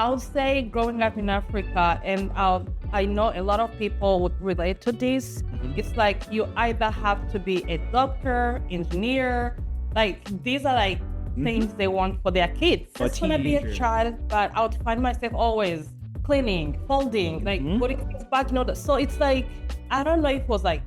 I would say growing up in Africa, and I know a lot of people would relate to this. Mhm. It's like you either have to be a doctor, engineer, like these are like Mhm. things they want for their kids. A Just want to be a teenager. child, but I would find myself always cleaning, folding, like Mhm. putting things back, so it's like, I don't know if it was like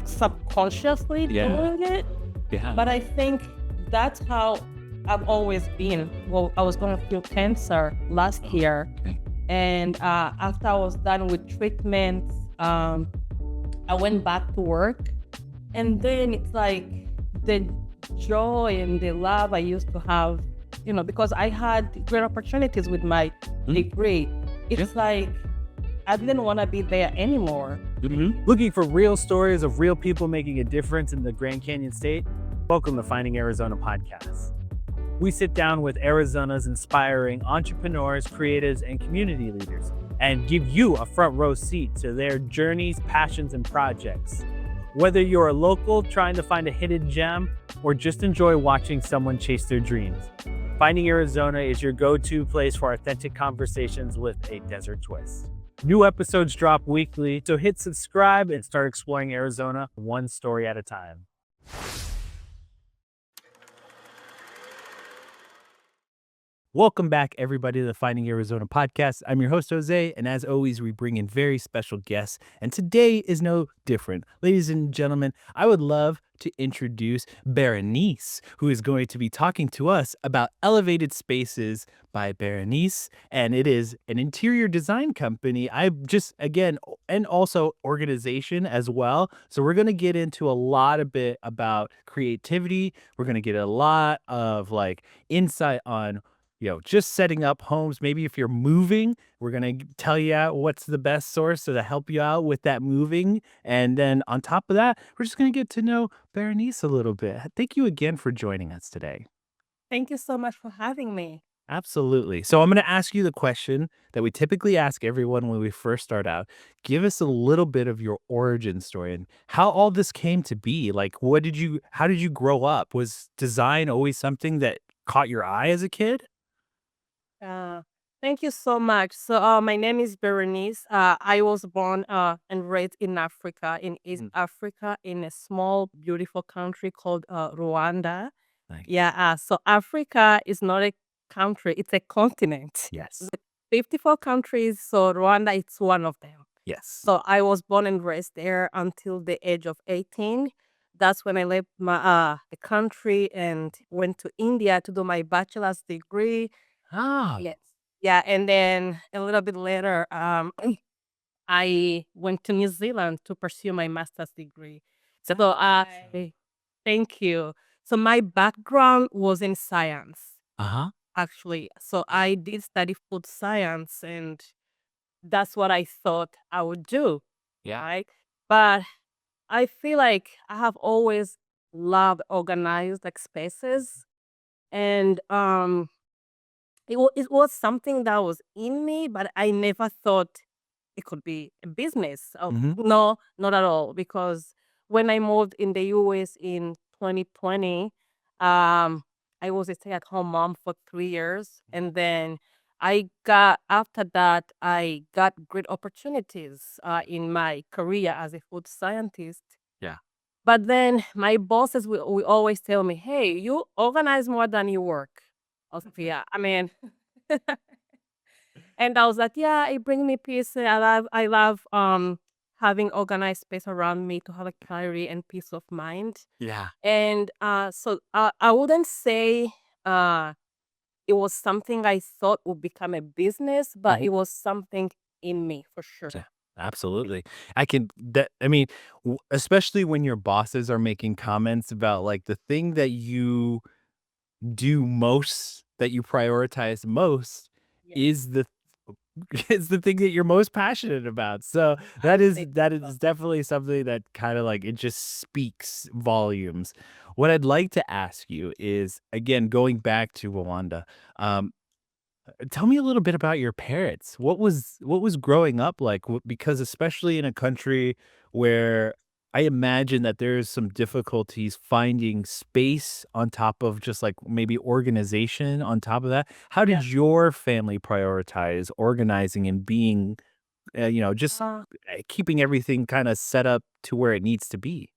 subconsciously Yeah. doing it, Yeah. but I think that's how I've always been. Well, I was going through cancer last Oh, year, okay. and after I was done with treatment, I went back to work, and then it's like the joy and the love I used to have, because I had great opportunities with my Mhm. degree. Yeah. It's like I didn't want to be there anymore. Mhm. Looking for real stories of real people making a difference in the Grand Canyon State? Welcome to Finding Arizona podcast. We sit down with Arizona's inspiring entrepreneurs, creatives, and community leaders and give you a front row seat to their journeys, passions, and projects. Whether you're a local trying to find a hidden gem or just enjoy watching someone chase their dreams, Finding Arizona is your go-to place for authentic conversations with a desert twist. New episodes drop weekly, so hit subscribe and start exploring Arizona one story at a time. Welcome back, everybody, to the Finding Arizona podcast. I'm your host, Jose, and as always, we bring in very special guests, and today is no different. Ladies and gentlemen, I would love to introduce Berenice, who is going to be talking to us about Elevated Spaces by Berenice, and it is an interior design company. I just, again, and also organization as well. So we're going to get into a lot a bit about creativity. We're going to get a lot of like insight on just setting up homes. Maybe if you're moving, we're going to tell you out what's the best source to help you out with that moving. And then on top of that, we're just going to get to know Berenice a little bit. Thank you again for joining us today. Thank you so much for having me. Absolutely. So I'm going to ask you the question that we typically ask everyone when we first start out. Give us a little bit of your origin story and how all this came to be. Like, how did you grow up? Was design always something that caught your eye as a kid? Uh, Thank you so much. So, my name is Berenice. I was born and raised in Africa, in East Mm, Africa, in a small, beautiful country called Rwanda. nice. Yeah. So Africa is not a country; it's a continent. Yes. 54 countries. So Rwanda is one of them. Yes. So I was born and raised there until the age of 18. That's when I left the country and went to India to do my bachelor's degree. Ah, Yes. Yeah, and then a little bit later, I went to New Zealand to pursue my master's degree. So, thank you. So my background was in science, uh-huh. actually. So I did study food science, and that's what I thought I would do, Yeah. right? But I feel like I have always loved organized like spaces, and it was something that was in me, but I never thought it could be a business. Oh, Mhm. no, not at all. Because when I moved in the US in 2020, I was a stay-at-home mom for 3 years, and then after that I got great opportunities in my career as a food scientist. Yeah. But then my bosses will always tell me, "Hey, you organize more than you work." I was like, "Yeah, I mean." And I was like, "Yeah, it brings me peace. I love having organized space around me to have a clarity and peace of mind." Yeah. And so I wouldn't say uh it was something I thought would become a business, but Mhm. it was something in me for Yeah. sure. Absolutely. I mean, especially when your bosses are making comments about like the thing that you do most, that you prioritize most Yeah, is the is the thing that you're most passionate about. So I that is think that so. is definitely something that kind of like it just speaks volumes. What I'd like to ask you is again going back to Rwanda. Um, Tell me a little bit about your parents. What was growing up like? Because especially in a country where I imagine that there's some difficulties finding space on top of just like maybe organization on top of that. How Yeah. did your family prioritize organizing and being, just Uh, keeping everything kind of set up to where it needs to be?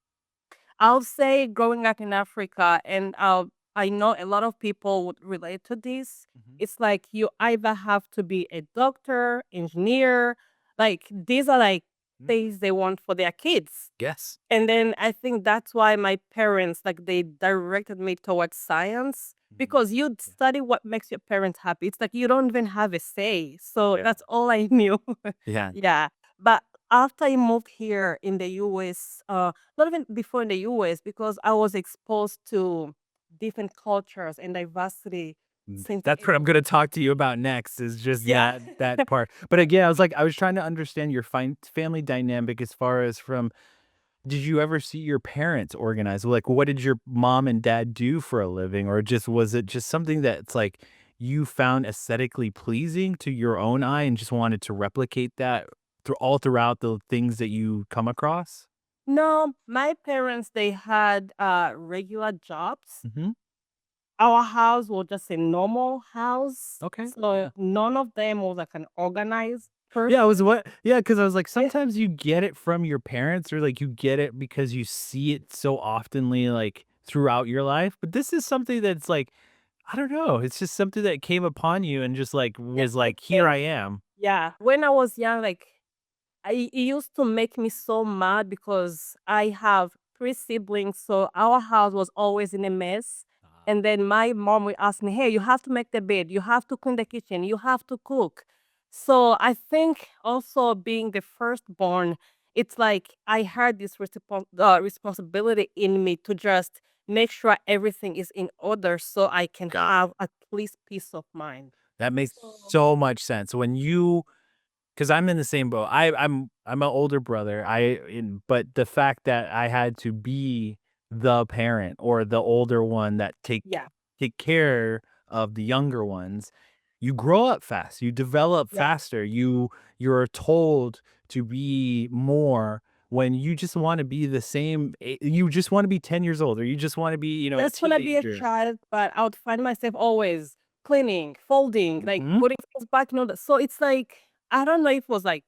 I'll say growing up in Africa, and I know a lot of people would relate to this. Mhm. It's like you either have to be a doctor, engineer, like these are like Mm. things they want for their kids. Yes. And then I think that's why my parents, like, they directed me towards science Mhm. because you'd Yeah. study what makes your parents happy. It's like you don't even have a say. So Yeah. that's all I knew. Yeah. Yeah. But after I moved here in the US, not even before in the US, because I was exposed to different cultures and diversity since That's a what I'm gonna talk to you about next is just yeah. that part. But again, I was trying to understand your family dynamic as far as from did you ever see your parents organize? Like, what did your mom and dad do for a living? Or just was it just something that's like you found aesthetically pleasing to your own eye and just wanted to replicate that all throughout the things that you come across? No, my parents, they had regular jobs. Hmm. Our house was just a normal house, Okay. so none of them was like an organized Yeah, I was person. what yeah, because I was like, Yeah. sometimes you get it from your parents or like you get it because you see it so oftenly like throughout your life. But this is something that's like, I don't know, it's just something that came upon you and just like Yeah, was it like, here I came. am. Yeah, when I was young, like it used to make me so mad because I have 3 siblings, so our house was always in a mess. Ah. And then my mom would ask me, "Hey, you have to make the bed, you have to clean the kitchen, you have to cook." So I think also being the firstborn, it's like I had this responsibility in me to just make sure everything is in order so I can Got have it. at least peace of mind. That makes So so much sense. When you because I'm in the same boat. I'm an older brother. But the fact that I had to be the parent or the older one that yeah, take care of the younger ones, you grow up fast. You develop yeah. faster. You're told to be more when you just want to be the same. You just want to be 10 years old, or you just want to be, a Just wanna be a teenager. child, but I would find myself always cleaning, folding, like Hmm. putting things back in order. So it's like I don't know if it was like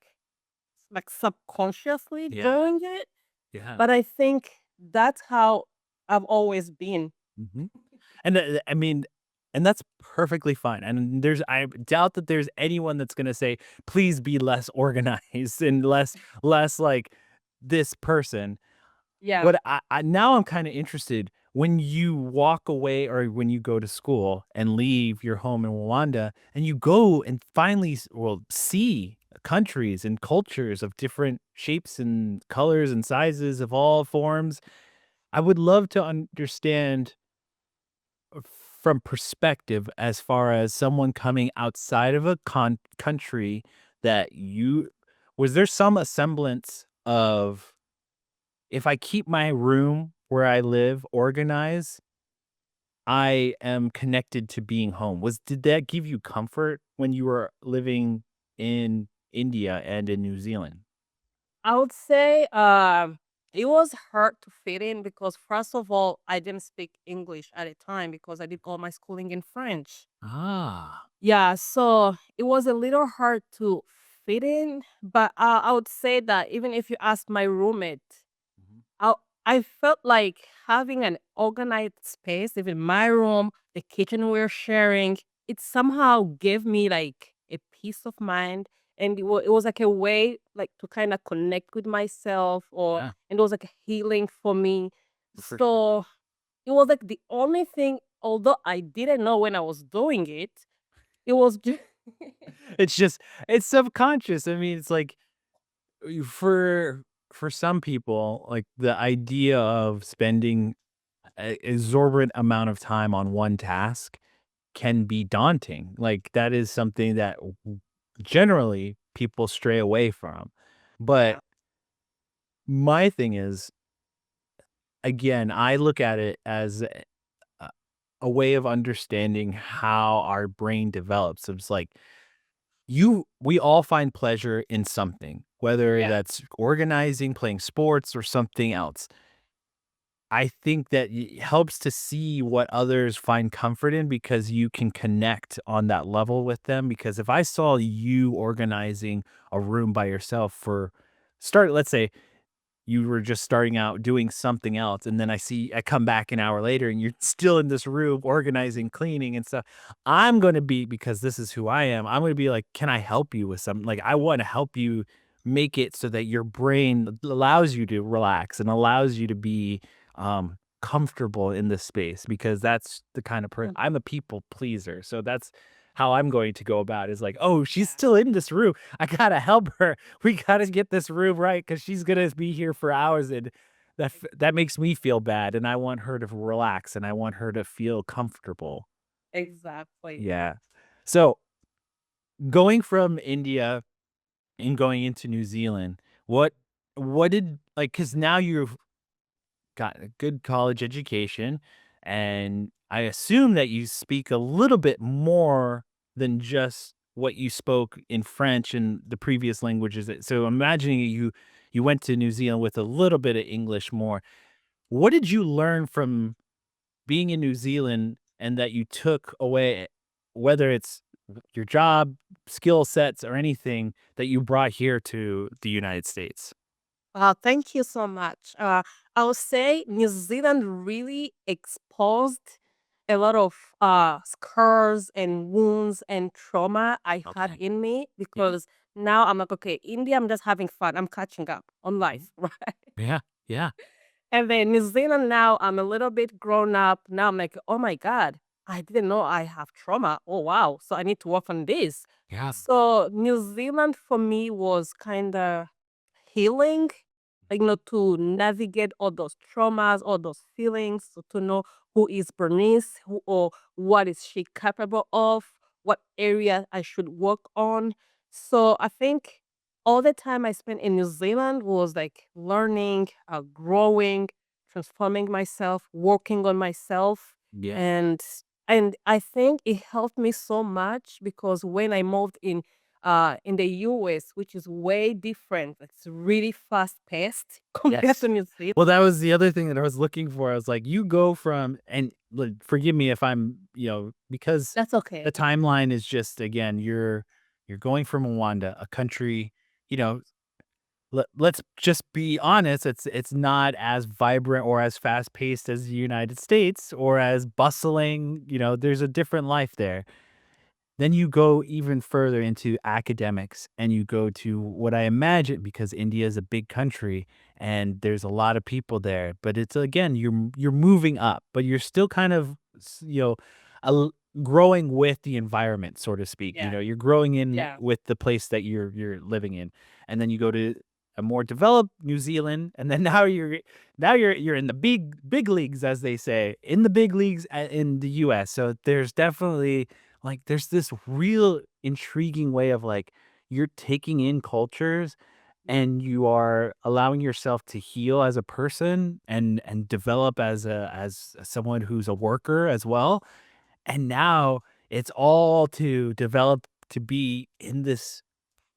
subconsciously Yeah. doing it, Yeah. but I think that's how I've always been. Hmm. And, I mean and that's perfectly fine, and I doubt that there's anyone that's gonna say, "Please be less organized and less like this person." Yeah. But I now I'm kinda interested, when you walk away or when you go to school and leave your home in Rwanda, and you go and finally see countries and cultures of different shapes and colors and sizes of all forms, I would love to understand from perspective as far as someone coming outside of a country that you was there some semblance of if I keep my room where I live organized, I am connected to being home. Did that give you comfort when you were living in India and in New Zealand? I would say it was hard to fit in because first of all, I didn't speak English at the time because I did all my schooling in French. Ah. Yeah, so it was a little hard to fit in, but I would say that even if you ask my roommate, Mhm. I I felt like having an organized space, even my room, the kitchen we're sharing, it somehow gave me like a peace of mind, and it was like a way like to kind of connect with myself, or Yeah, and it was like a healing for me. for sure. So it was like the only thing, although I didn't know when I was doing it, it was just It's just it's subconscious. I mean, it's like for some people, like the idea of spending a exorbitant amount of time on one task can be daunting. Like that is something that generally people stray away from. But yeah. my thing is, again, I look at it as a way of understanding how our brain develops. It's like we all find pleasure in something, whether Yeah. that's organizing, playing sports, or something else. I think that it helps to see what others find comfort in because you can connect on that level with them. Because if I saw you organizing a room by yourself let's say you were just starting out doing something else, and then I come back an hour later and you're still in this room organizing, cleaning and stuff. I'm going to be, because this is who I am, I'm going to be like, can I help you with something? Like, I want to help you make it so that your brain allows you to relax and allows you to be comfortable in this space, because that's the kind of person Mm. I'm, a people pleaser. So that's how I'm going to go about it, is like, oh, she's Yeah. still in this room. I gotta help her. We gotta get this room right because she's gonna be here for hours, and that makes me feel bad. And I want her to relax, and I want her to feel comfortable. Exactly. Yeah. So going from India and going into New Zealand, what what did like because now you've got a good college education, and I assume that you speak a little bit more than just what you spoke in French and the previous languages. So imagining you went to New Zealand with a little bit of English more. What did you learn from being in New Zealand and that you took away, whether it's your job, skill sets, or anything that you brought here to the United States? Thank you so much. I would say New Zealand really exposed a lot of scars and wounds and trauma I had Okay. in me, Yeah. because now I'm like, okay, India, I'm just having fun. I'm catching up on Mhm. life, right? Yeah. Yeah. And then New Zealand, now I'm a little bit grown up. Now I'm like, oh my God, I didn't know I have trauma. Oh wow. So I need to work on this. Yeah. So New Zealand for me was kind of healing, like, to navigate all those traumas, all those feelings, so to know who is Bernice, who, or what is she capable of, what area I should work on. So I think all the time I spent in New Zealand was like learning, growing, transforming myself, working on myself, Yeah. and I think it helped me so much because when I moved in the US, which is way different. It's really fast paced compared to Yes. New Zealand. Well, that was the other thing that I was looking for. I was like, you go from, and forgive me if I'm, because That's the okay. timeline is just, again, you're going from Rwanda, a country, you know, let's just be honest, it's not as vibrant or as fast paced as the United States, or as bustling, there's a different life there. Then you go even further into academics, and you go to what I imagine, because India is a big country and there's a lot of people there, but it's, again, you're moving up, but you're still kind of a growing with the environment, so to speak. Yeah. You're growing in Yeah. with the place that you're living in. And then you go to a more developed New Zealand, and then now you're in the big leagues, as they say, in the big leagues in the US. So there's definitely, like, there's this real intriguing way of, like, you're taking in cultures, and you are allowing yourself to heal as a person, and develop as someone who's a worker as well. And now it's all to develop to be in this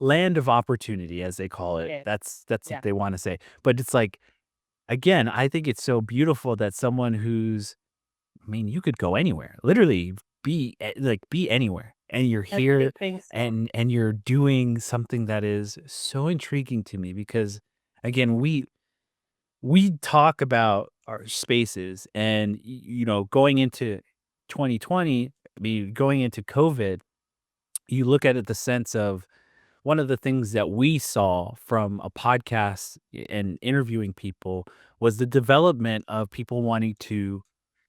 land of opportunity, as they call it. Yes. That's what Yeah. they want to say. But it's like, again, I think it's so beautiful that someone who's, I mean, you could go anywhere, literally be anywhere, and you're I really here, think so. and you're doing something that is so intriguing to me, because, again, we talk about our spaces, and going into 2020, I mean, going into COVID, you look at it the sense of, one of the things that we saw from a podcast and interviewing people was the development of people wanting to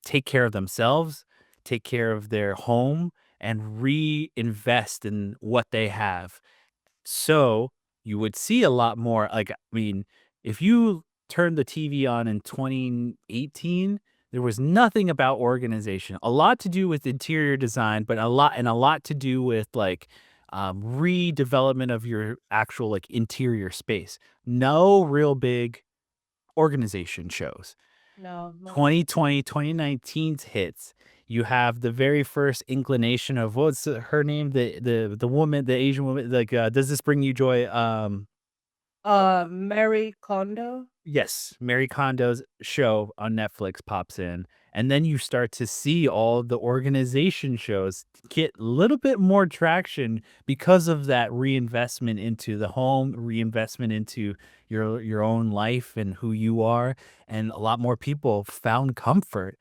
take care of themselves, take care of their home, and reinvest in what they have. So you would see a lot more. Like, I mean, if you turned the TV on in 2018, there was nothing about organization. A lot to do with interior design, but a lot to do with, like, redevelopment of your actual, like, interior space. No real big organization shows. No, no. 2020, 2019's hits. You have the very first inclination of what's her name, the woman, the Asian woman. Like, does this bring you joy? Mary Kondo. Yes, Mary Kondo's show on Netflix pops in, and then you start to see all the organization shows get a little bit more traction because of that reinvestment into the home, reinvestment into your own life and who you are, and a lot more people found comfort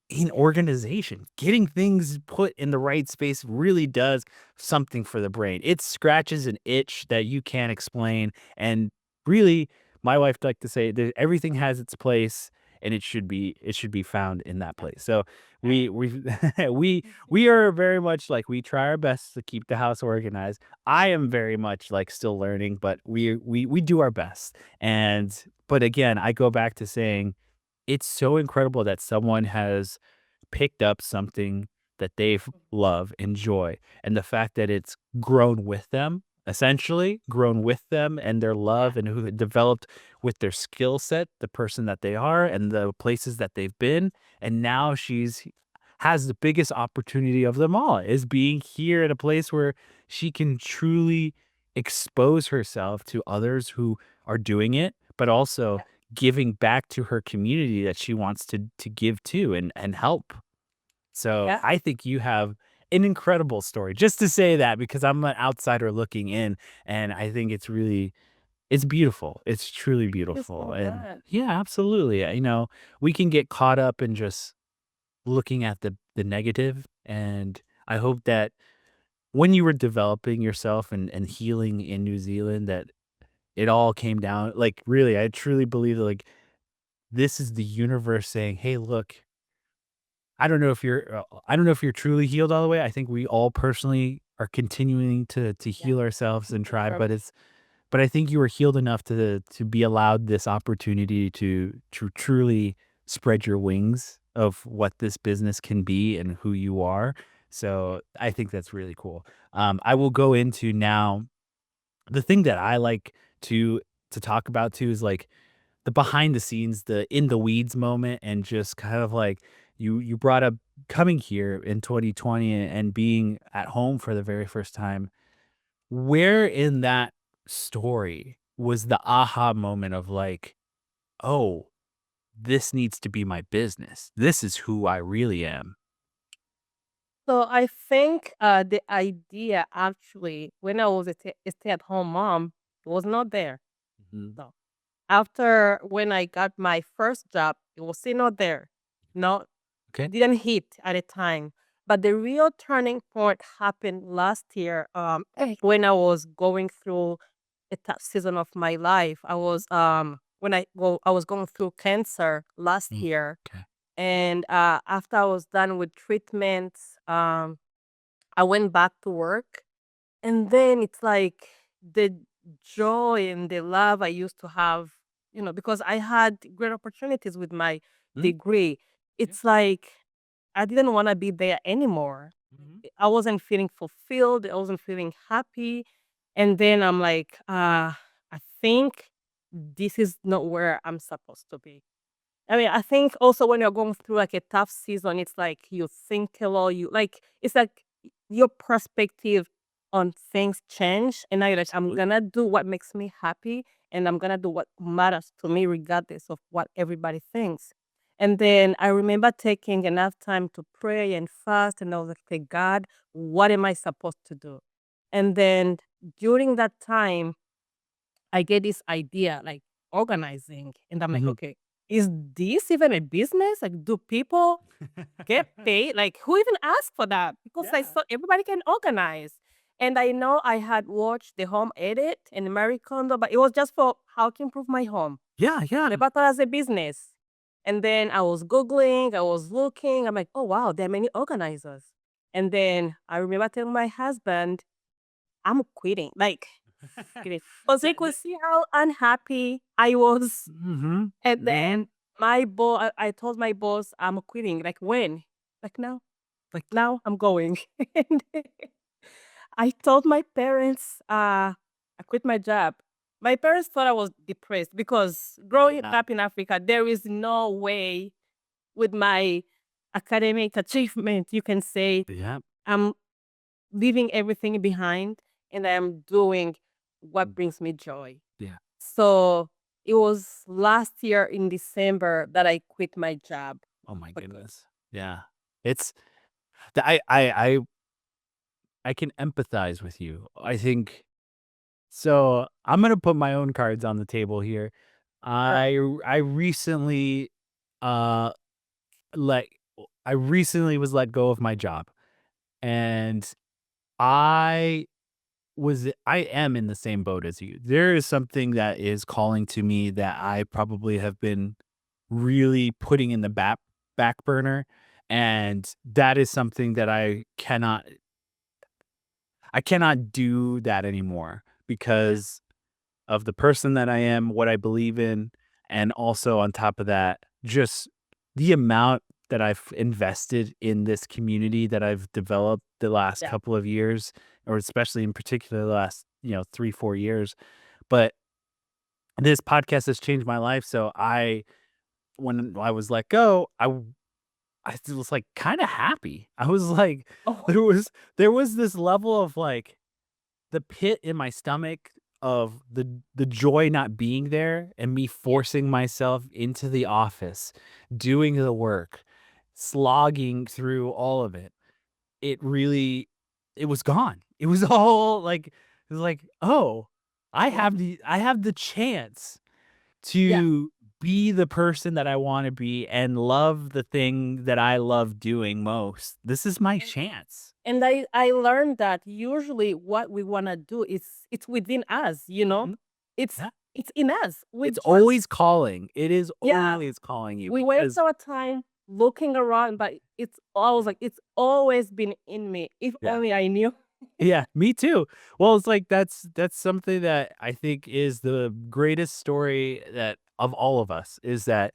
in organization. Getting things put in the right space really does something for the brain. It scratches an itch that you can't explain, and really my wife like to say that everything has its place and it should be found in that place. So we we are very much like we try our best to keep the house organized. I am very much like still learning, but we do our best. And but again, I go back to saying it's so incredible that someone has picked up something that they love, enjoy, and the fact that it's grown with them, essentially grown with them and their love and who it developed with their skill set, the person that they are and the places that they've been. And now she's has the biggest opportunity of them all is being here at a place where she can truly expose herself to others who are doing it, but also giving back to her community that she wants to give to and help. So Yeah. I think you have an incredible story. Just to say that because I'm an outsider looking in, and I think it's beautiful. It's truly You beautiful. so And much. yeah, absolutely. We can get caught up in just looking at the negative, and I hope that when you were developing yourself and healing in New Zealand that it all came down like really I truly believe that like this is the universe saying, "Hey, look, I don't know if you're truly healed all the way. I think we all personally are continuing to Yeah. heal ourselves and try, From but I think you were healed enough to be allowed this opportunity to truly spread your wings of what this business can be and who you are. So I think that's really cool. I will go into now the thing that I like to talk about too is like the behind the scenes, the in the weeds moment, and just kind of like you brought up coming here in 2020 and being at home for the very first time. Where in that story was the aha moment of like, oh, this needs to be my business. This is who I really am. So I think the idea actually, when I was a stay-at-home mom, was not there. Mhm. No. After when I got my first job, it was still not there. No, Okay. didn't hit at the time. But the real turning point happened last year. When I was going through a tough season of my life. I was I was going through cancer last Mm, year, okay. and after I was done with treatments, I went back to work, and then it's like the joy and the love I used to have, because I had great opportunities with my Mm, degree. yeah. It's like I didn't want to be there anymore. Mhm. I wasn't feeling fulfilled. I wasn't feeling happy. And then I'm like, I think this is not where I'm supposed to be. I mean, I think also when you're going through like a tough season, it's like you think a lot. It's like your perspective on things change. And now you're like, I'm Absolutely. going to do what makes me happy and I'm going to do what matters to me, regardless of what everybody thinks. And then I remember taking enough time to pray and fast. And I was like, okay, God, what am I supposed to do? And then during that time, I get this idea, like organizing, and I'm like, Mhm. okay, is this even a business? Like, do people get paid? Like, who even asked for that? Because I Yeah. saw everybody can organize. And I know I had watched the home edit and Marie Kondo, but it was just for how to improve my home. Yeah, yeah. Never thought as a business. And then I was Googling, I was looking, I'm like, oh wow, there are many organizers. And then I remember telling my husband, I'm quitting. Like, kidding. Because he That could that see how unhappy I was. Mhm. And Mhm. then my boss, I told my boss, I'm quitting. Like, when? Like, now. Like, now I'm going. And I told my parents, I quit my job. My parents thought I was depressed because growing Yeah. up in Africa, there is no way with my academic achievement, you can say. Yeah. I'm leaving everything behind and I'm doing what Mm. brings me joy. Yeah. So it was last year in December that I quit my job Oh my for good. goodness. Yeah. It's I can empathize with you. I think so. I'm gonna put my own cards on the table here. Sure. I recently uh let I recently was let go of my job, and I I am in the same boat as you. There is something that is calling to me that I probably have been really putting in the back burner, and that is something that I cannot do that anymore Yeah. because of the person that I am, what I believe in, and also on top of that, just the amount that I've invested in this community that I've developed the last Yeah. couple of years, or especially in particular the last, 3, 4 years. But this podcast has changed my life. So when I was let go, I was like kind of happy. I was like, Oh, there was there was this level of like the pit in my stomach of the joy not being there and me yeah. forcing myself into the office, doing the work, slogging through all of it. It really it was gone. It was all like it was like, "Oh, Yeah. I have the chance Yeah. to be the person that I wanna be and love the thing that I love doing most. This is my And, chance." and I learned that usually what we want to do is it's within us, you know? Mhm. It's Yeah. it's in us. We It's just always calling. It is yeah, always calling you we waste because our time looking around, but it's always like it's always been in me. If yeah. only I knew. Yeah, me too. Well, it's like that's something that I think is the greatest story that of all of us is that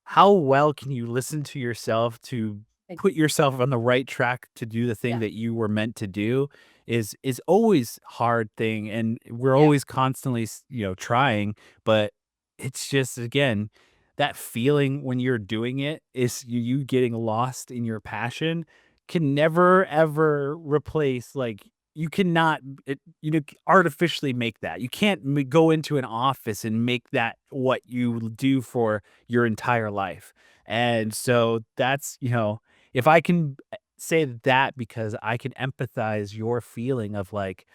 how well can you listen to yourself to Ex- put yourself on the right track to do the thing Yeah. that you were meant to do is always hard thing, and we're Yeah. always constantly trying, but it's just again that feeling when you're doing it is you getting lost in your passion can never ever replace like you cannot artificially make that. You can't go into an office and make that what you do for your entire life. And so that's, if I can say that because I can empathize your feeling of like,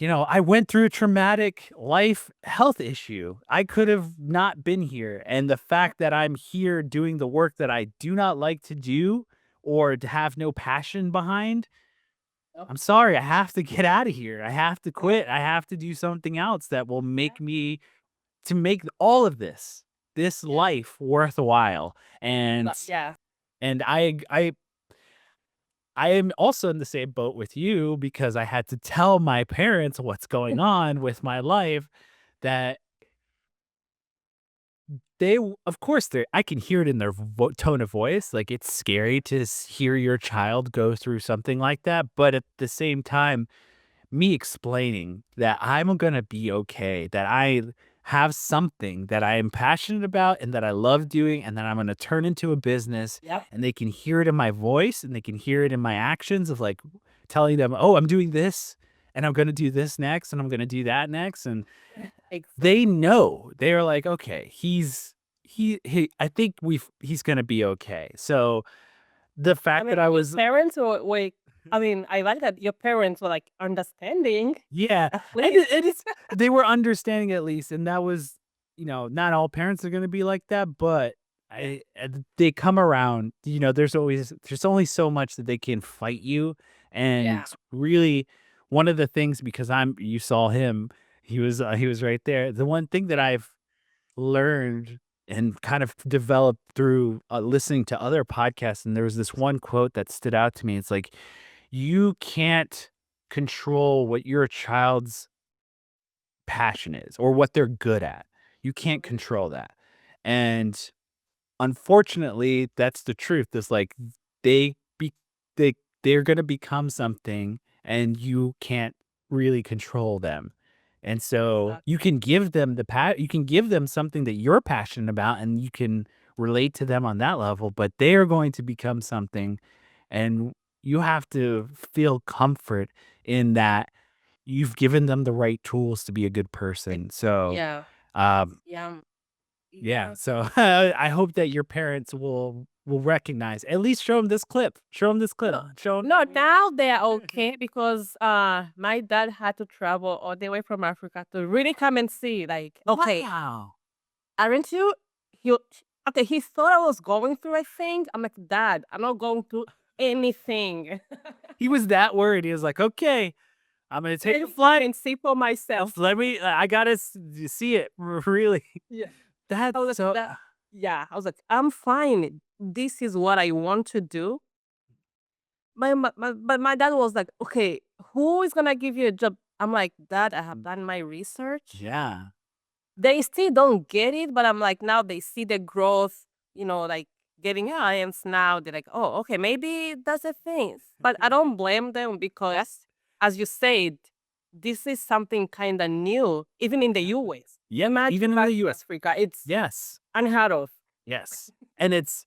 I went through a traumatic life health issue. I could have not been here. And the fact that I'm here doing the work that I do not like to do or to have no passion behind, Oh, I'm sorry, I have to get out of here. I have to yeah. quit. I have to do something else that will Yeah. make me to make all of this Yeah. life worthwhile. Yeah. And I am also in the same boat with you because I had to tell my parents what's going on with my life that of course they I can hear it in their tone of voice, like it's scary to hear your child go through something like that, but at the same time me explaining that I'm gonna be okay, that I have something that I am passionate about and that I love doing and that I'm gonna turn into a business, Yep. and they can hear it in my voice and they can hear it in my actions of like telling them, "Oh, I'm doing this and I'm gonna do this next and I'm gonna do that next." And Exactly. they know. They're like, "Okay, he I think he's gonna be okay." So the I fact mean, that I your was parents were I mean, I like that your parents were like understanding yeah, at and least. it's they were understanding at least, and that was not all parents are gonna be like that, but Yeah. they come around, there's only so much that they can fight you, Yeah. and really one of the things because you saw him, he was right there. The one thing that I've learned and kind of developed through, listening to other podcasts, and there was this one quote that stood out to me. It's like, "You can't control what your child's passion is or what they're good at. You can't Mhm. control that." And unfortunately, that's the truth. It's like they be they they're gonna become something and you can't really control them. And Yeah. so you Exactly. can give them you can give them something that you're passionate about and you can relate to them on that level, but they are going to become something, and you have to feel comfort in that you've given them the right tools to be a good person. So, Yeah. um, Yeah. yeah. Yeah. So I hope that your parents will recognize. At least show them this clip. Show them this clip. No, Show them. no, now they are okay because my dad had to travel all the way from Africa to really come and see. Like, okay, Wow. aren't you? You okay? He thought I was going through a thing. I'm like, Dad, I'm not going through anything. He was that worried. He was like, "Okay, I'm gonna take Let a me come flight. and see for myself. Let me. I gotta see it. Really." Yeah. I That's was like, so. that. Yeah, I was like, I'm fine. This is what I want to do. But my dad was like, okay, who is gonna give you a job? I'm like, Dad, I have done my research. Yeah. They still don't get it, but I'm like, now they see the growth, like getting clients now. They're like, oh, okay, maybe that's a thing. But I don't blame them because, as you said, this is something kind of new, even in the US. Yeah. Imagine Even in back the in U.S. Africa, it's Yes. unheard of. Yes. And it's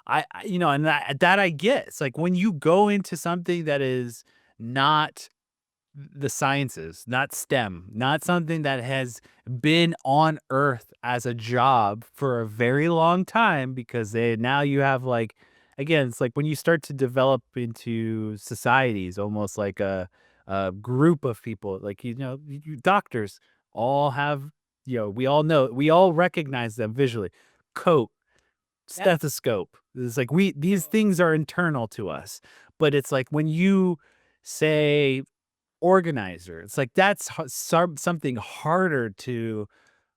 and that I get. It's like when you go into something that is not the sciences, not STEM, not something that has been on Earth as a job for a very long time, because now you have like, again, it's like when you start to develop into societies, almost like a group of people, like doctors all have, we all recognize them visually. Coat, Yep. stethoscope. It's like these things are internal to us, but it's like when you say organizer, it's like that's something harder to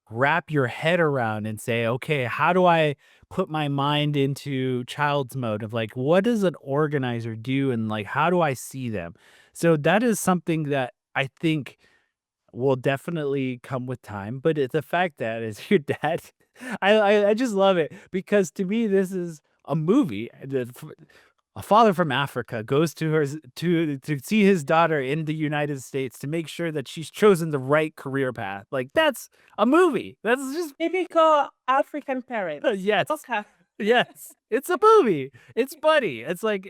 wrap your head around and say, okay, how do I put my mind into child's mode of like, what does an organizer do? And like, how do I see them? So that is something that I think will definitely come with time, but it's the fact that is your dad. I just love it because to me this is a movie. A father from Africa goes to to see his daughter in the United States to make sure that she's chosen the right career path. Like that's a movie. That's just Typical African parents. yes. Okay. Yes, it's a movie. It's funny. It's like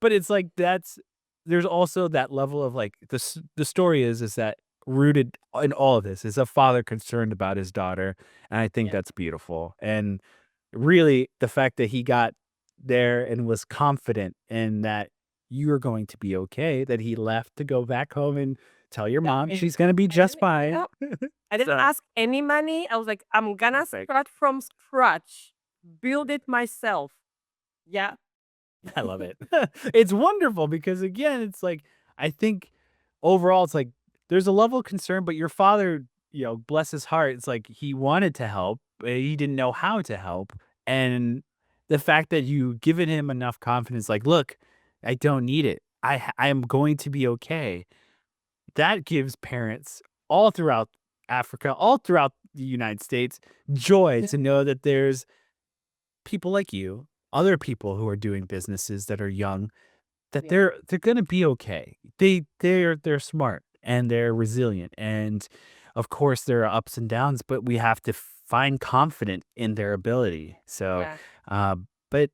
but it's like there's also that level of like the story is that rooted in all of this is a father concerned about his daughter, and I think Yeah. that's beautiful. And really the fact that he got there and was confident in that you're going to be okay, that he left to go back home and tell your Yeah. mom she's going to be just fine. Yep. I didn't So ask any money. I was like, I'm gonna perfect. start from scratch, build it myself. Yeah. I love it. It's wonderful because again, it's like I think overall it's like there's a level of concern, but your father, bless his heart, it's like he wanted to help, but he didn't know how to help. And the fact that you given him enough confidence, like, look, I don't need it. I am going to be okay. That gives parents all throughout Africa, all throughout the United States, joy to know that there's people like you, other people who are doing businesses that are young, that Yeah. they're gonna be okay. They're smart and they're resilient, and of course there are ups and downs, but we have to find confident in their ability. So, Yeah. but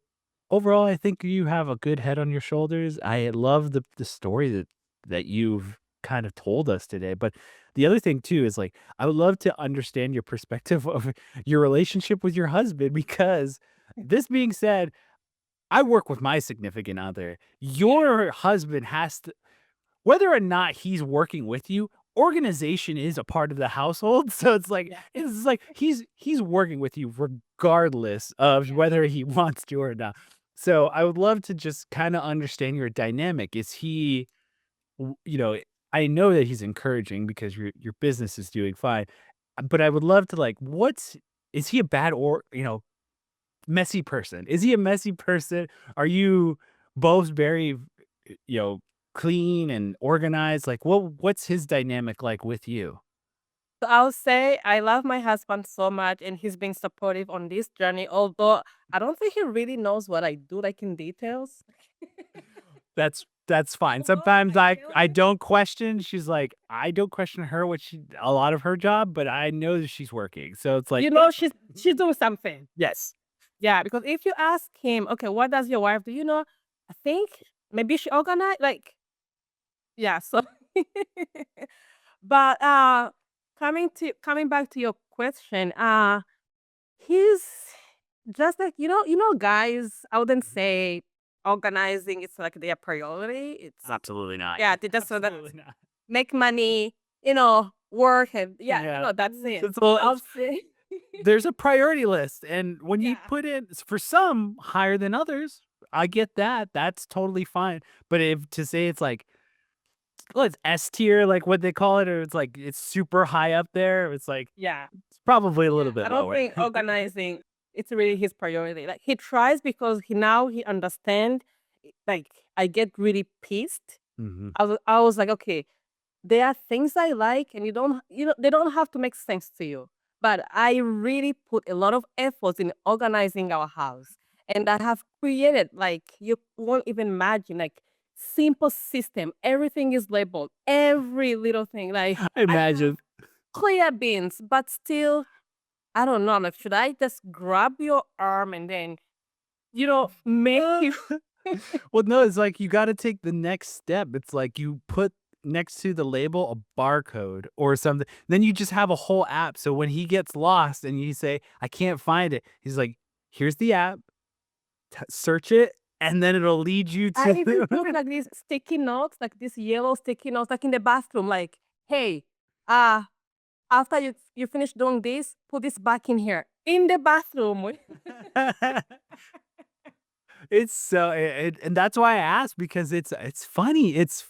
overall, I think you have a good head on your shoulders. I love the story that you've kind of told us today. But the other thing too is like I would love to understand your perspective of your relationship with your husband because this being said, I work with my significant other. Your husband has to, whether or not he's working with you, organization is a part of the household. So Yeah. it's like he's working with you regardless of Yeah. whether he wants to or not. So I would love to just kind of understand your dynamic. Is he, w- you know, I know that he's encouraging because your business is doing fine, but I would love to like, is he a bad or messy person? Is he a messy person? Are you both very, you know, clean and organized? Like, what's his dynamic like with you? So I'll say I love my husband so much and he's been supportive on this journey, although I don't think he really knows what I do, like in details. That's fine. Although Sometimes I tell I him, don't question. She's like, I don't question her a lot of her job, but I know that she's working. So it's like, she's doing something. yes, Yeah, because if you ask him, okay, what does your wife do? I think maybe she organize like yeah. So, but coming back to your question, he's just like guys. I wouldn't say organizing is like their priority. It's Absolutely not. yeah, they just so that Absolutely not. make money, work and yeah, Yeah. that's it. It's all- I'll say there's a priority list, and when you yeah. put in for some higher than others, I get that. That's totally fine. But if to say it's like, well, it's S tier, like what they call it, or it's like it's super high up there, it's like Yeah. it's probably a Yeah. little I bit don't lower. think organizing it's really his priority. Like he tries because he understand like I get really pissed. Hmm. I was like, okay, there are things I like and they don't have to make sense to you. But I really put a lot of effort in organizing our house. And I have created like you won't even imagine like simple system. Everything is labeled. Every little thing. Like I I have imagine. clear bins, but still I don't know. Like, should I just grab your arm and then, make you Well, no, it's like you got to take the next step. It's like you put next to the label a barcode or something. Then you just have a whole app. So when he gets lost and you say, I can't find it, he's like, here's the app, search it, and then it'll lead you I to. even put like these sticky notes, like this yellow sticky notes, like in the bathroom, like, hey, uh, after you finish doing this, put this back in here. In the bathroom. It's so, and that's why I asked because it's funny. It's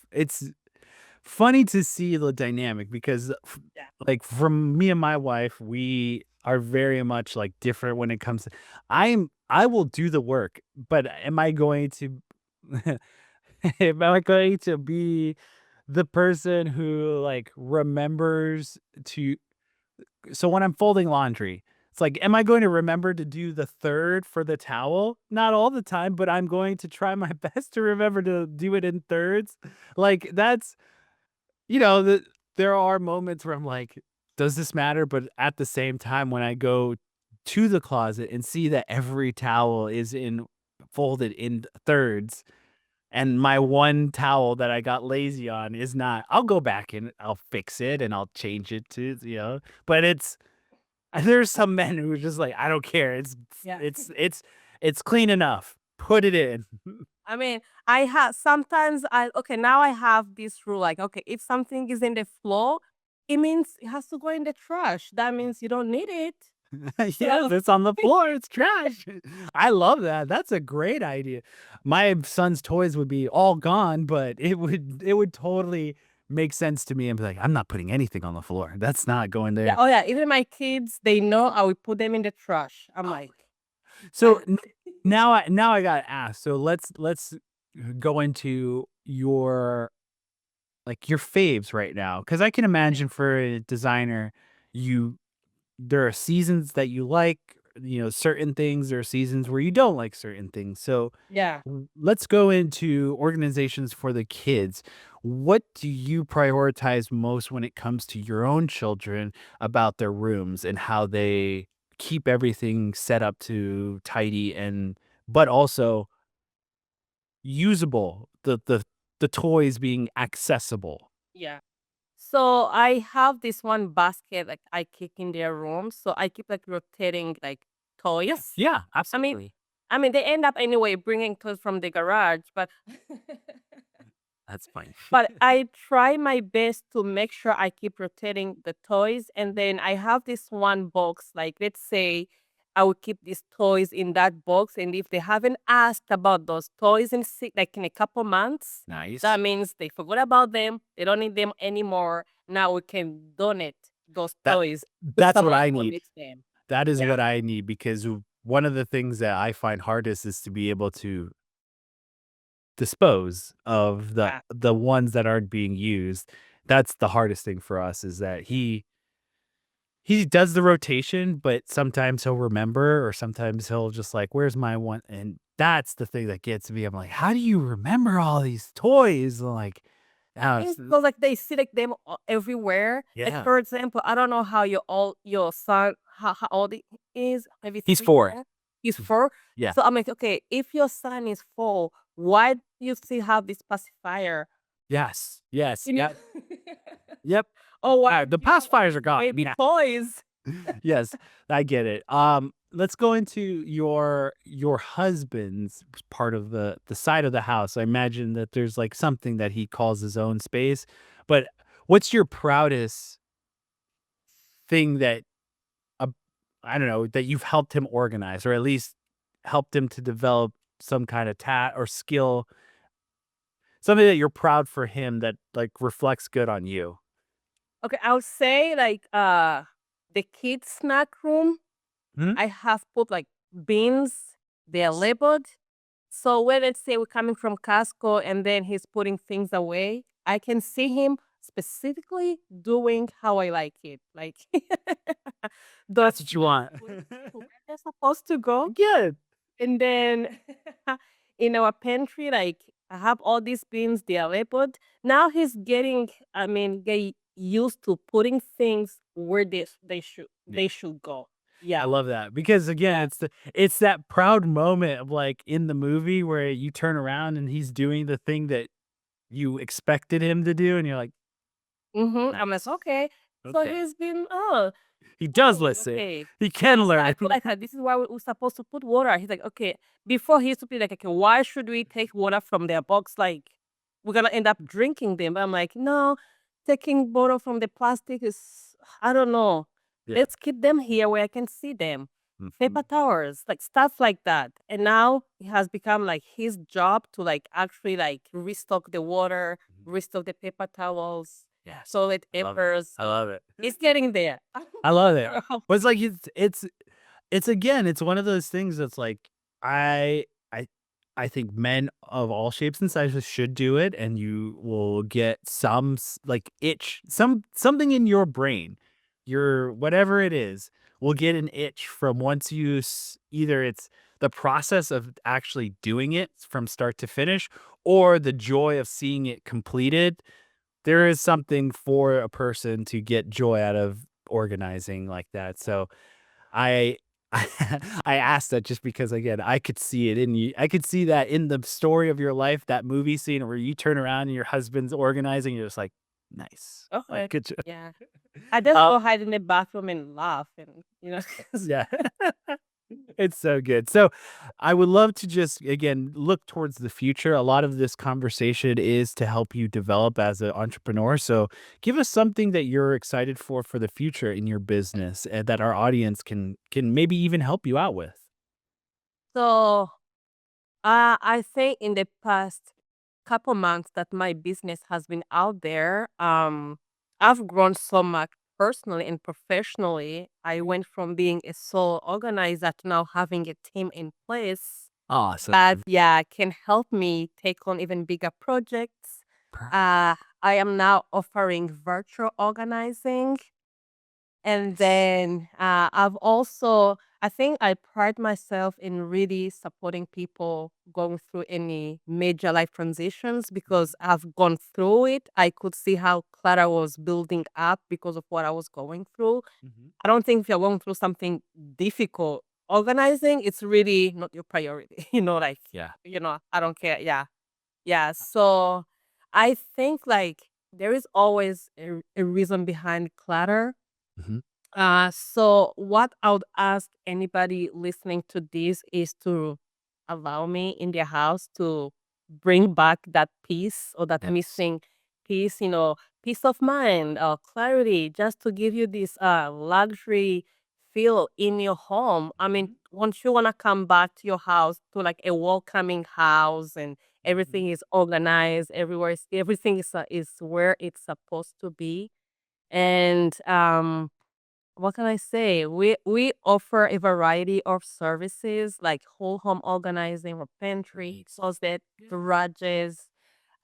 funny to see the dynamic because Yeah. like from me and my wife, we are very much like different when it comes to I will do the work, but am I going to am I going to be the person who like remembers to so when I'm folding laundry, it's like, am I going to remember to do the third for the towel? Not all the time, but I'm going to try my best to remember to do it in thirds. Like that's there are moments where I'm like, does this matter? But at the same time, when I go to the closet and see that every towel is in folded in thirds, and my one towel that I got lazy on is not, I'll go back and I'll fix it and I'll change it to. But there's some men who are just like, I don't care. Yeah. It's clean enough. Put it in. I mean, I have sometimes okay, now I have this rule like, okay, if something is in the floor, it means it has to go in the trash. That means you don't need it. Yes, So it's on the floor. It's trash. I love that. That's a great idea. My son's toys would be all gone, but it would totally make sense to me and be like, I'm not putting anything on the floor. That's not going yeah, there. oh yeah, even my kids, they know I will put them in the trash. I'm like, So now I gotta ask. So let's go into your faves right now, because I can imagine for a designer, you there are seasons that you like, certain things. There are seasons where you don't like certain things. So yeah. let's go into organizations for the kids. What do you prioritize most when it comes to your own children about their rooms and how they keep everything set up to tidy and but also usable, the toys being accessible? Yeah. So I have this one basket like I keep in their room. So I keep like rotating like toys. Yeah, I mean, absolutely. they end up anyway bringing toys from the garage, but That's fine. but I try my best to make sure I keep rotating the toys. And then I have this one box. Like let's say I will keep these toys in that box, and if they haven't asked about those toys like in a couple months, Nice. that means they forgot about them. They don't need them anymore. Now we can donate those That toys to that's what someone I who need. needs them. That is Yeah. what I need because one of the things that I find hardest is to be able to dispose of the Yeah. the ones that aren't being used. That's the hardest thing for us is that he does the rotation, but sometimes he'll remember or sometimes he'll just like, "Where's my one?" And that's the thing that gets me. I'm like, "How do you remember all these toys?" Like, oh, It's so like they see like them everywhere. Like yeah. for example, I don't know how your son how old he is. Maybe He's 3. 4. Yeah? He's 4. Yeah. So I'm like, okay, if your son is 4, why do you still have this pacifier? Yes. Yes. You know? Yep. Yep. Oh, why The do you have all pacifiers these are gone. baby Yeah. toys? Yes, I get it. Let's go into your husband's part of the side of the house. I imagine that there's like something that he calls his own space. But what's your proudest thing that uh, I don't know that you've helped him organize, or at least helped him to develop some kind of or skill, something that you're proud for him that like reflects good on you. Okay, I would say like the kids snack room. Mhm. I have put like beans. They're labeled. So when let's say we're coming from Costco and then he's putting things away, I can see him specifically doing how I like it. Like the That's what you want. putting to where they're supposed to go. Good. And then in our pantry, like I have all these beans, they are labeled. Now he's getting, I mean, get used to putting things where they should go. I Yeah. love that because again, Yeah. it's that proud moment of like in the movie where you turn around and he's doing the thing that you expected him to do, and you're like, I'm like, nice, okay. So okay, he's been, he does oh, listen, okay. he can So I learn. feel like this is why we're supposed to put water. He's like, okay. Before he used to be like, okay, why should we take water from their box? Like, we're gonna end up drinking them. But I'm like, no, taking water from the plastic is, I don't know. Yeah. Let's keep them here where I can see them. Mhm. Paper towers, like stuff like that. And now it has become like his job to like actually like restock the water, Mhm. restock the paper towels, Yes, toilet I love it. papers. I love it. It's getting there. I love it. But it's like it's again, it's one of those things that's like I I I think men of all shapes and sizes should do it, and you will get some like itch, something in your brain, your whatever it is, will get an itch from once you either it's the process of actually doing it from start to finish, or the joy of seeing it completed. There is something for a person to get joy out of organizing like that. So I I asked that just because again, I could see it in you. I could see that in the story of your life, that movie scene where you turn around and your husband's organizing, you're just like, nice. Like Okay. good job. Yeah. I just Uh, go hide in the bathroom and laugh and, 'cause yeah. It's so good. So I would love to just again look towards the future. A lot of this conversation is to help you develop as an entrepreneur. So give us something that you're excited for the future in your business and that our audience can maybe even help you out with. so, I think in the past couple months that my business has been out there, I've grown so much personally and professionally. I went from being a sole organizer to now having a team in place Awesome. that, yeah, can help me take on even bigger projects. Uh, I am now offering virtual organizing. And then I think I pride myself in really supporting people going through any major life transitions because I've gone through it. I could see how Clara was building up because of what I was going through. Mhm. I don't think if you're going through something difficult, organizing, it's really not your priority. Like, Yeah. I don't care. Yeah. Yeah. So I think like there is always a reason behind clutter. Mhm. So what I would ask anybody listening to this is to allow me in their house to bring back that peace or that Yes. missing peace, peace of mind or clarity, just to give you this luxury feel in your home. I mean, Mhm. once you wanna come back to your house to like a welcoming house and Mhm. everything is organized, everything is where it's supposed to be. And what can I say? We offer a variety of services like whole home organizing or pantry, Great. closet, Yeah. garages.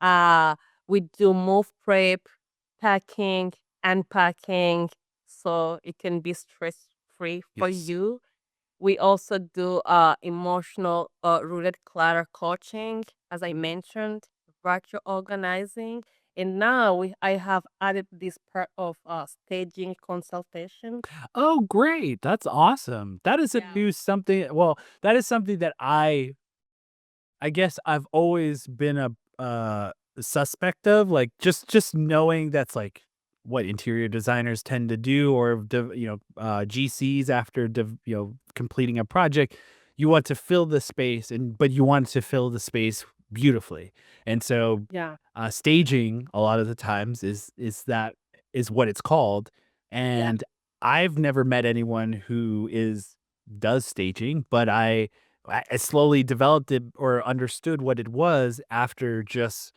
Uh, we do move prep, packing, unpacking, so it can be stress free for Yes. you. We also do emotional rooted clutter coaching, as I Mhm. mentioned, virtual organizing. And now I have added this part of staging consultation. Oh, great. That's awesome. That is a Yeah. new something. Well, that is something that I guess I've always been a suspect of, like just knowing that's like what interior designers tend to do, or GCs after completing a project, you want to fill the space, but you want to fill the space beautifully, and so Yeah. staging a lot of the times is what it's called, Yeah. and I've never met anyone who is does staging, but I slowly developed it or understood what it was after just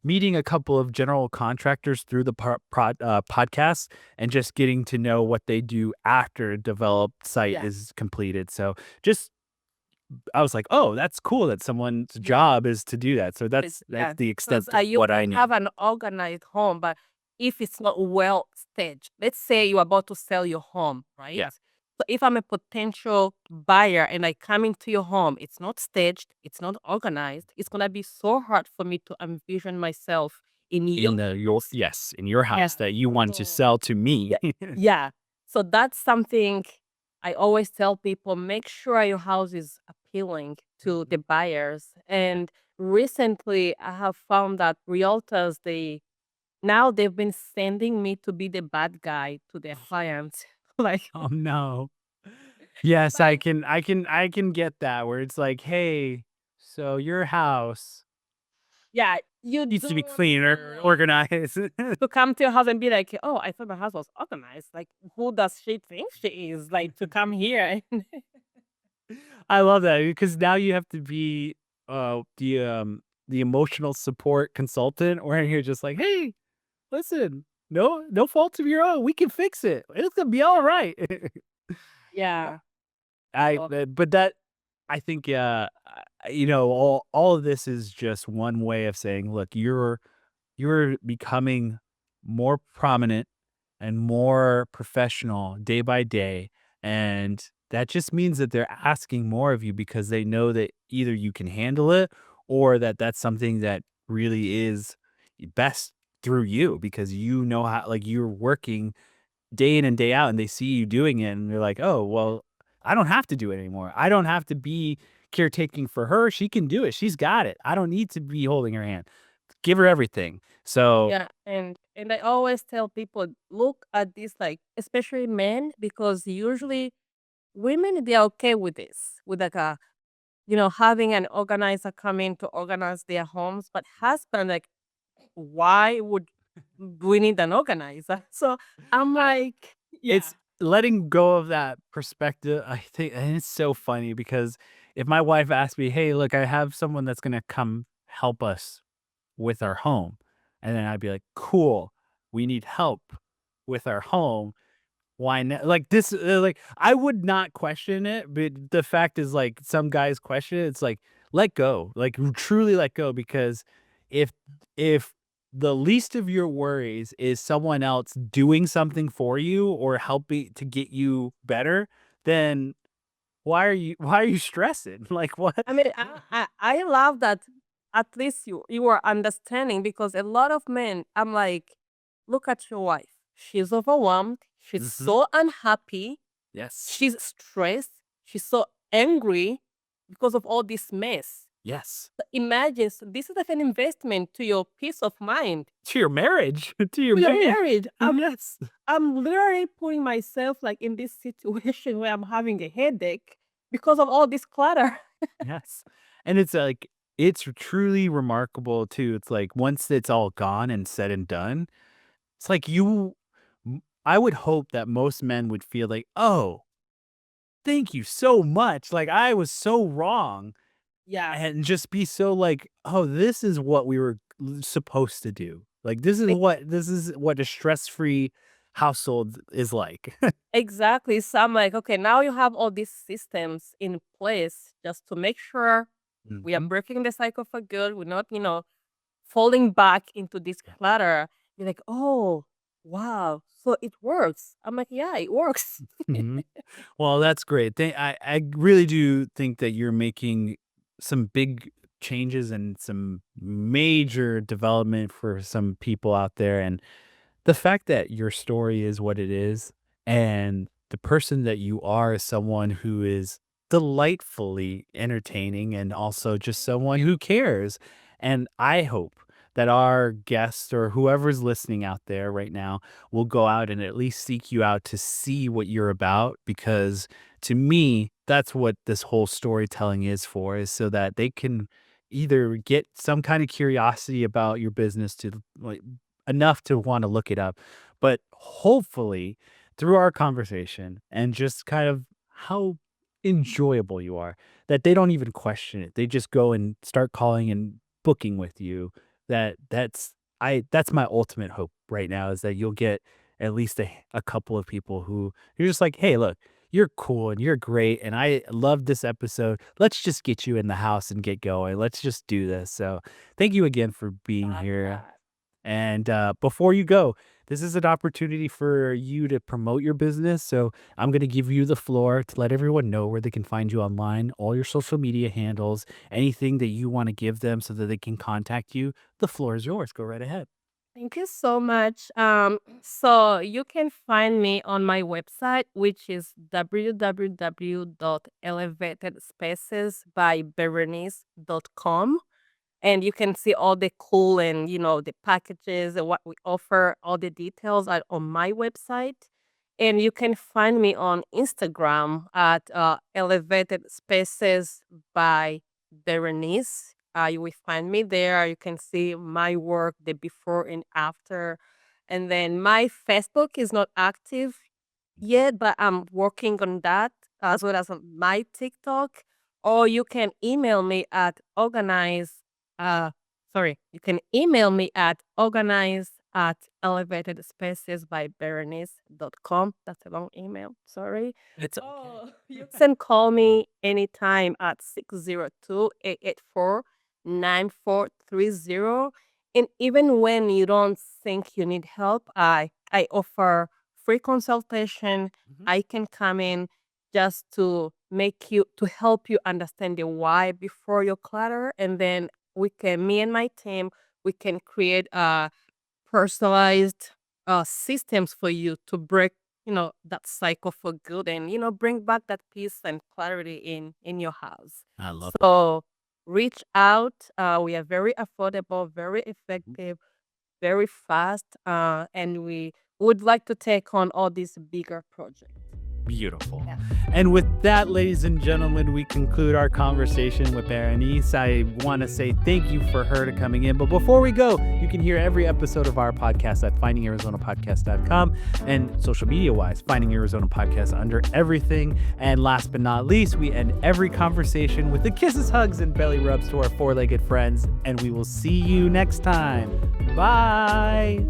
meeting a couple of general contractors through the podcast and just getting to know what they do after a developed site Yeah. is completed. So just I was like, oh, that's cool that someone's Yeah. job is to do that. So that's Yeah. the Because extent of you what I can knew. have an organized home, but if it's not well staged, let's say you're about to sell your home, right? Yeah. So if I'm a potential buyer and I come into your home, it's not staged, it's not organized, it's gonna be so hard for me to envision myself in your house. In your house Yeah. that you want to So sell to me. yeah, yeah. So that's something I always tell people, make sure your house is appealing to the buyers. And recently I have found that realtors, they've been sending me to be the bad guy to their clients. Like, Oh no. Yes, like, I can get that where it's like, "Hey, so your house yeah, you needs to be don't cleaner, want organized." to come to your house and be like, oh, I thought my house was organized. Like, who does she think she is? Like, to come here and I love that because now you have to be, the emotional support consultant where you're just like, "Hey, listen, no fault of your own, we can fix it. It's gonna be alright." yeah. I So, but that I think, all of this is just one way of saying, "Look, you're becoming more prominent and more professional day by day, and that just means that they're asking more of you because they know that either you can handle it or that that's something that really is best through you because you know how like, you're working day in and day out, and they see you doing it, and they're like, "Oh, well, I don't have to do it anymore. I don't have to be caretaking for her. She can do it. She's got it. I don't need to be holding her hand. Give her everything." So yeah, and I always tell people, look at this, like, especially men, because usually women, they're okay with this, with like a, having an organizer come in to organize their homes, but husband, like, why would we need an organizer? So I'm I like, yeah, it's letting go of that perspective, I think, and it's so funny because if my wife asked me, "Hey, look, I have someone that's gonna come help us with our home," and then I'd be like, "Cool, we need help with our home." Why not? Like this, like I would not question it, but the fact is, like some guys question it. It's like let go, like truly let go, because if if the least of your worries is someone else doing something for you or helping to get you better, then why are you stressing? Like what? I mean, I love that at least you are understanding, because a lot of men, I'm like, look at your wife. She's overwhelmed. She's Mhm. so unhappy. Yes, She's stressed. She's so angry because of all this mess. yes. So imagine, so this is like an investment to your peace of mind, To your marriage, to your to your marriage. marriage. Yes. I'm literally putting myself like in this situation where I'm having a headache because of all this clutter. Yes. And it's like it's truly remarkable too. It's like once it's all gone and said and done, it's like I would hope that most men would feel like, "Oh, thank you so much. Like I was so wrong." Yeah. And just be so like, "Oh, this is what we were supposed to do. Like this is what a stress-free household is like." Exactly. So I'm like, okay, now you have all these systems in place just to make sure we are Mhm. breaking the cycle for good. We're not, falling back into this Yeah. clutter. You're like, oh, wow. So it works. I'm like, yeah, it works. Mhm. Well, that's great. I really do think that you're making some big changes and some major development for some people out there. And the fact that your story is what it is, and the person that you are is someone who is delightfully entertaining and also just someone who cares. And I hope that our guests or whoever's listening out there right now will go out and at least seek you out to see what you're about, because to me, that's what this whole storytelling is for, is so that they can either get some kind of curiosity about your business to like enough to want to look it up, but hopefully through our conversation and just kind of how enjoyable you are, that they don't even question it. They just go and start calling and booking with you. That's my ultimate hope right now, is that you'll get at least a couple of people who you're just like, hey, look, you're cool and you're great. And I love this episode. Let's just get you in the house and get going. Let's just do this. So thank you again for being here. And before you go, this is an opportunity for you to promote your business. So I'm going to give you the floor to let everyone know where they can find you online, all your social media handles, anything that you want to give them so that they can contact you. The floor is yours. Go right ahead. Thank you so much. So you can find me on my website, which is www.elevatedspaces.berenice.com. And you can see all the cool and, the packages and what we offer, all the details are on my website. And you can find me on Instagram at Elevated Spaces by Berenice. You will find me there. You can see my work, the before and after. And then my Facebook is not active yet, but I'm working on that, as well as on my TikTok. Or you can email me at you can email me at organize@elevatedspacesbyberenice.com. That's a long email. Sorry. It's You can call me anytime at 602-884-9430. And even when you don't think you need help, I offer free consultation. Mhm. I can come in just to help you understand the why before your clutter, and then me and my team, we can create personalized systems for you to break that cycle for good, and bring back that peace and clarity in your house. I love So reach out. We are very affordable, very it. effective, very fast, and we would like to take on all these bigger projects. Beautiful. Yeah. And with that, ladies and gentlemen, we conclude our conversation with Berenice. I want to say thank you for her to coming in. But before we go, you can hear every episode of our podcast at findingarizonapodcast.com, and social media wise, Finding Arizona Podcast under everything. And last but not least, we end every conversation with the kisses, hugs, and belly rubs to our four-legged friends. And we will see you next time. Bye.